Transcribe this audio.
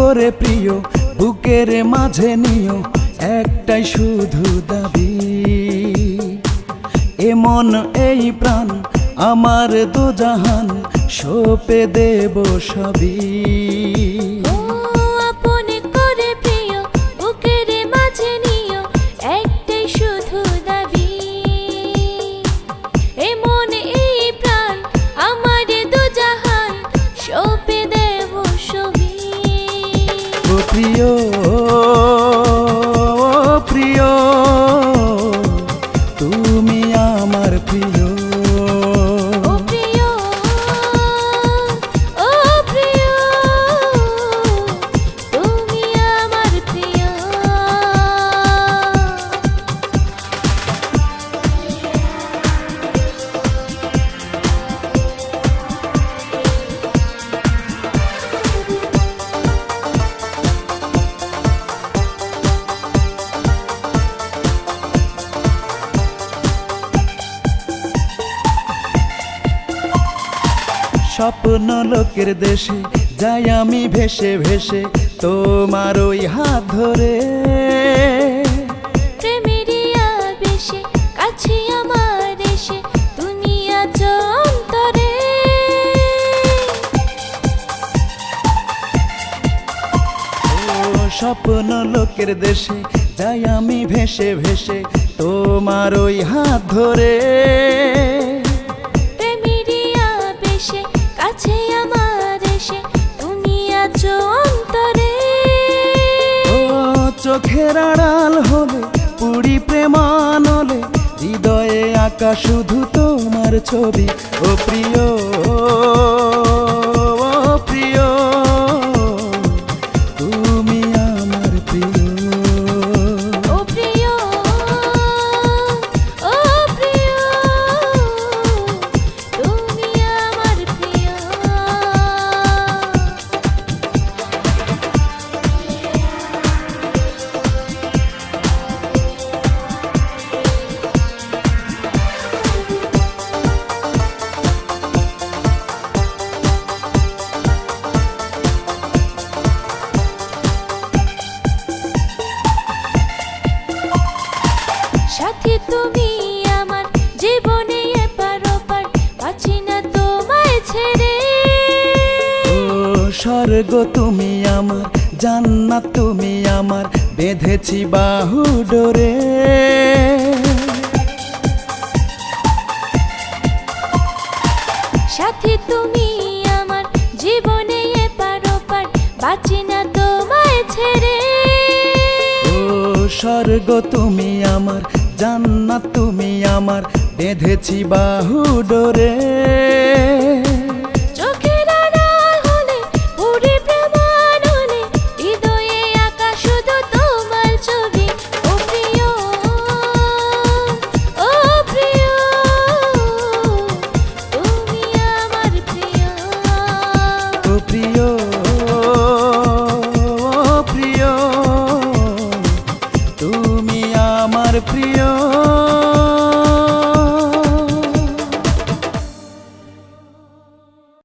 করে প্রিয় বুকের মাঝে নিও একটাই শুধু দাবি, এ মন এই প্রাণ আমার দোজাহান সঁপে দেব সবই। প্রিয় প্রিয় তুমি আমার প্রিয়, স্বপ্ন লোকের দেশে যাই আমি ভেসে ভেসে তোমার ওই হাত ধরে, প্রেমেরই আবেশে কাছে আমার এসে তুমি আছো অন্তরে। স্বপ্ন লোকের দেশে যাই আমি ভেসে ভেসে তোমার ওই হাত ধরে, চোখের আড়াল হলে পুরি প্রেমানলে হৃদয়ে আঁকা শুধু তোমার ছবি। ও প্রিয় প্রিয় তুমি আমার প্রিয়, সাথী তুমি আমার জীবনে এপার ওপার বাঁচি না তোমায় ছেড়ে। স্বর্গ তুমি আমার জান্নাত তুমি আমার বেঁধেছি বাহু ডোরে, সাথী তুমি আমার জীবনে এপার ওপার বাঁচি না তোমায় ছেড়ে। স্বর্গ তুমি আমার জান্নাত তুমি আমার বেঁধেছি বাহু ডোরে, চোখের আড়াল হলে পুরি প্রেমানলে হৃদয়ে আঁকা শুধু তোমার ছবি। ও প্রিয় তুমি আমার প্রিয়, ও প্রিয় প্রিয় তুমি আমার প্রিয়।